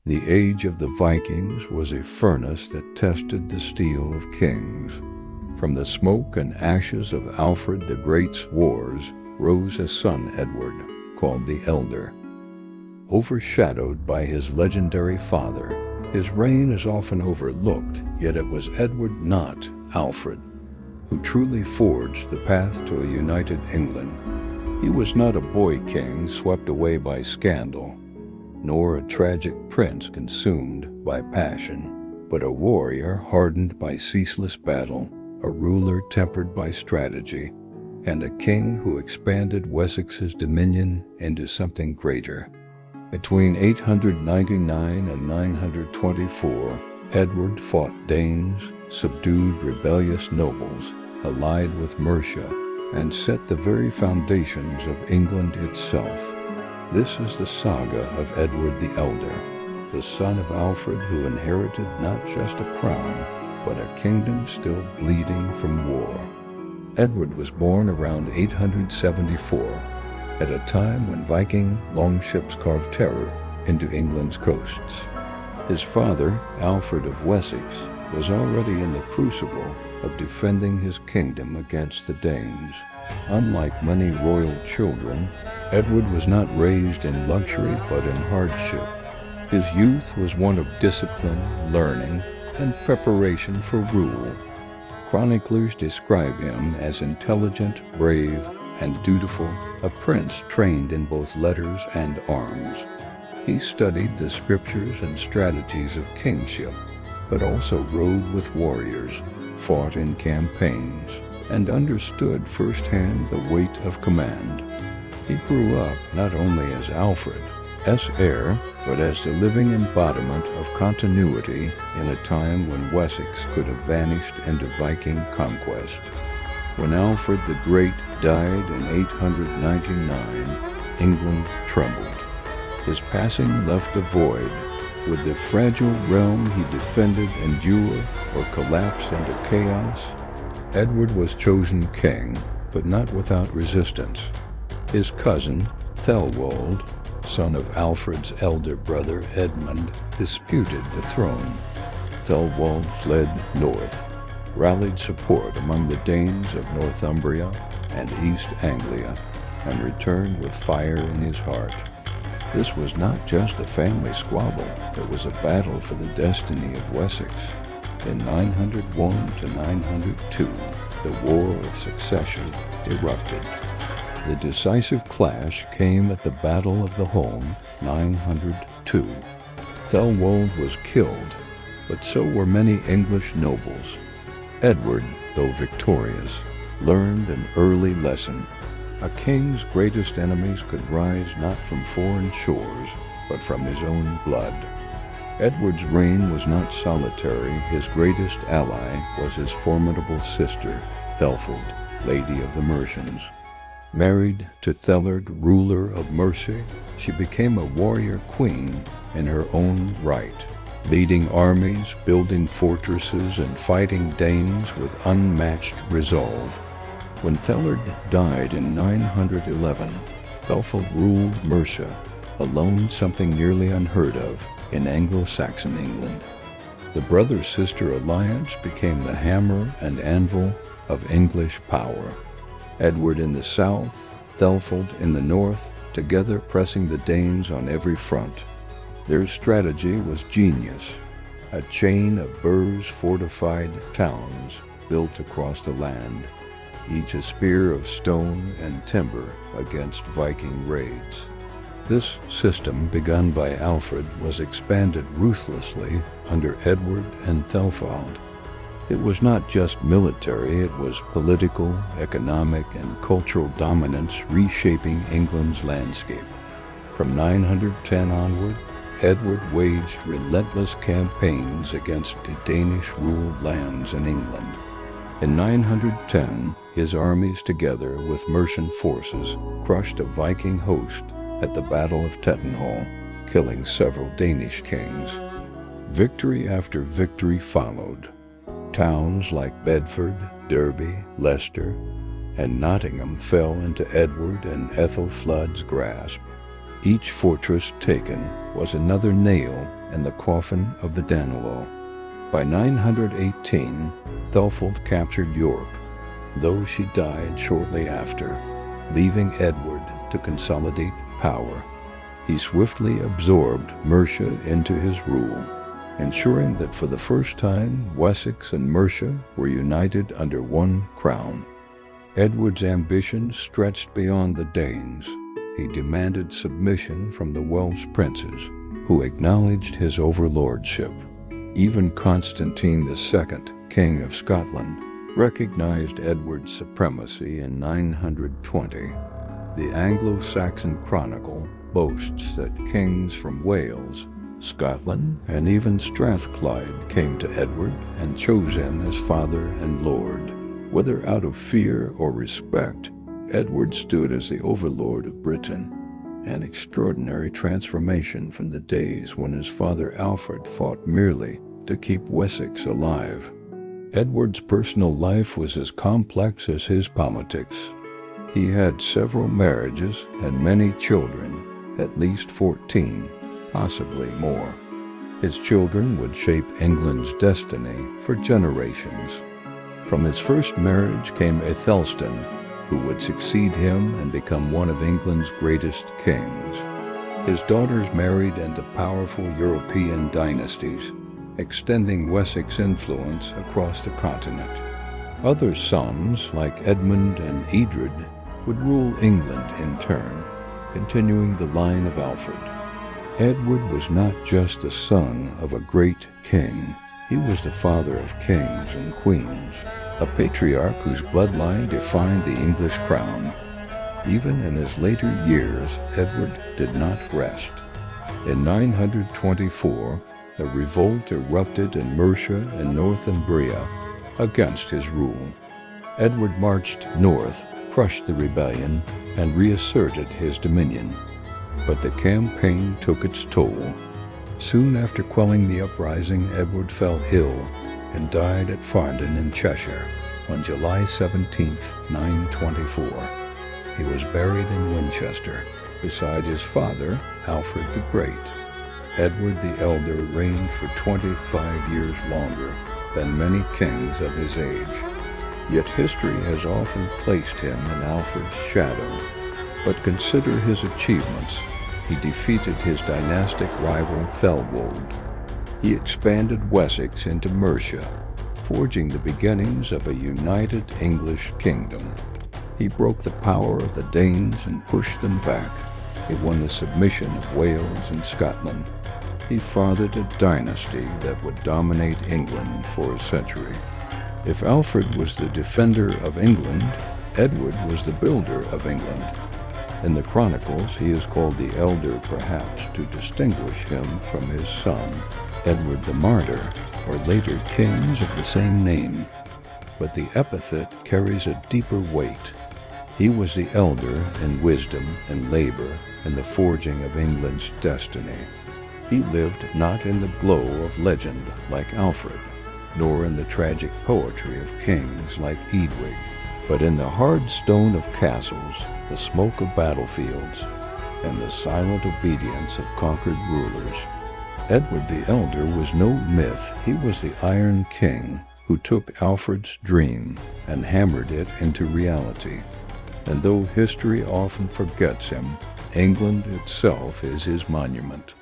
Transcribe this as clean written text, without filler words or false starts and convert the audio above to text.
The age of the Vikings was a furnace that tested the steel of kings. From the smoke and ashes of Alfred the Great's wars rose a son, Edward, called the Elder. Overshadowed by his legendary father, his reign is often overlooked, yet it was Edward, not Alfred, who truly forged the path to a united England. He was not a boy king swept away by scandal, nor a tragic prince consumed by passion, but a warrior hardened by ceaseless battle, a ruler tempered by strategy, and a king who expanded Wessex's dominion into something greater. Between 899 and 924, Edward fought Danes, subdued rebellious nobles, allied with Mercia, and set the very foundations of England itself. This is the saga of Edward the Elder, the son of Alfred, who inherited not just a crown, but a kingdom still bleeding from war. Edward was born around 874, at a time when Viking longships carved terror into England's coasts. His father, Alfred of Wessex, was already in the crucible of defending his kingdom against the Danes. Unlike many royal children, Edward was not raised in luxury but in hardship. His youth was one of discipline, learning, and preparation for rule. Chroniclers describe him as intelligent, brave, and dutiful, a prince trained in both letters and arms. He studied the scriptures and strategies of kingship, but also rode with warriors, fought in campaigns, and understood firsthand the weight of command. He grew up not only as Alfred's heir, but as the living embodiment of continuity in a time when Wessex could have vanished into Viking conquest. When Alfred the Great died in 899, England trembled. His passing left a void. Would the fragile realm he defended endure or collapse into chaos? Edward was chosen king, but not without resistance. His cousin, Thelwold, son of Alfred's elder brother Edmund, disputed the throne. Thelwold fled north, rallied support among the Danes of Northumbria and East Anglia, and returned with fire in his heart. This was not just a family squabble, it was a battle for the destiny of Wessex. In 901 to 902, the War of Succession erupted. The decisive clash came at the Battle of the Holm, 902. Thelwold was killed, but so were many English nobles. Edward, though victorious, learned an early lesson. A king's greatest enemies could rise not from foreign shores, but from his own blood. Edward's reign was not solitary. His greatest ally was his formidable sister, Thelfold, Lady of the Mercians. Married to Thelard, ruler of Mercia, she became a warrior queen in her own right, leading armies, building fortresses, and fighting Danes with unmatched resolve. When Thelard died in 911, Thelfold ruled Mercia, alone, something nearly unheard of in Anglo-Saxon England. The brother-sister alliance became the hammer and anvil of English power. Edward in the south, Thelfold in the north, together pressing the Danes on every front. Their strategy was genius, a chain of burhs fortified towns built across the land, each a spear of stone and timber against Viking raids. This system, begun by Alfred, was expanded ruthlessly under Edward and Thelfold. It was not just military, it was political, economic, and cultural dominance reshaping England's landscape. From 910 onward, Edward waged relentless campaigns against the Danish-ruled lands in England. In 910, his armies, together with Mercian forces, crushed a Viking host at the Battle of Tettenhall, killing several Danish kings. Victory after victory followed. Towns like Bedford, Derby, Leicester, and Nottingham fell into Edward and Ethelflaed's grasp. Each fortress taken was another nail and the coffin of the Danelaw. By 918, Thulfald captured York, though she died shortly after, leaving Edward to consolidate power. He swiftly absorbed Mercia into his rule, ensuring that for the first time Wessex and Mercia were united under one crown. Edward's ambition stretched beyond the Danes. He demanded submission from the Welsh princes, who acknowledged his overlordship. Even Constantine II, King of Scotland, recognized Edward's supremacy in 920. The Anglo-Saxon Chronicle boasts that kings from Wales, Scotland, and even Strathclyde came to Edward and chose him as father and lord. Whether out of fear or respect, Edward stood as the overlord of Britain, an extraordinary transformation from the days when his father Alfred fought merely to keep Wessex alive. Edward's personal life was as complex as his politics. He had several marriages and many children, at least 14, possibly more. His children would shape England's destiny for generations. From his first marriage came Aethelstan, who would succeed him and become one of England's greatest kings. His daughters married into powerful European dynasties, extending Wessex influence across the continent. Other sons, like Edmund and Edred, would rule England in turn, continuing the line of Alfred. Edward was not just the son of a great king. He was the father of kings and queens, a patriarch whose bloodline defined the English crown. Even in his later years, Edward did not rest. In 924, a revolt erupted in Mercia and Northumbria against his rule. Edward marched north, crushed the rebellion, and reasserted his dominion. But the campaign took its toll. Soon after quelling the uprising, Edward fell ill and died at Farndon in Cheshire on July 17, 924. He was buried in Winchester beside his father, Alfred the Great. Edward the Elder reigned for 25 years longer than many kings of his age. Yet history has often placed him in Alfred's shadow. But consider his achievements. He defeated his dynastic rival Thelwold. He expanded Wessex into Mercia, forging the beginnings of a united English kingdom. He broke the power of the Danes and pushed them back. He won the submission of Wales and Scotland. He fathered a dynasty that would dominate England for a century. If Alfred was the defender of England, Edward was the builder of England. In the Chronicles, he is called the Elder, perhaps to distinguish him from his son, Edward the Martyr, or later kings of the same name. But the epithet carries a deeper weight. He was the elder in wisdom and labor in the forging of England's destiny. He lived not in the glow of legend like Alfred, nor in the tragic poetry of kings like Edwig, but in the hard stone of castles, the smoke of battlefields, and the silent obedience of conquered rulers. Edward the Elder was no myth. He was the Iron King who took Alfred's dream and hammered it into reality. And though history often forgets him, England itself is his monument.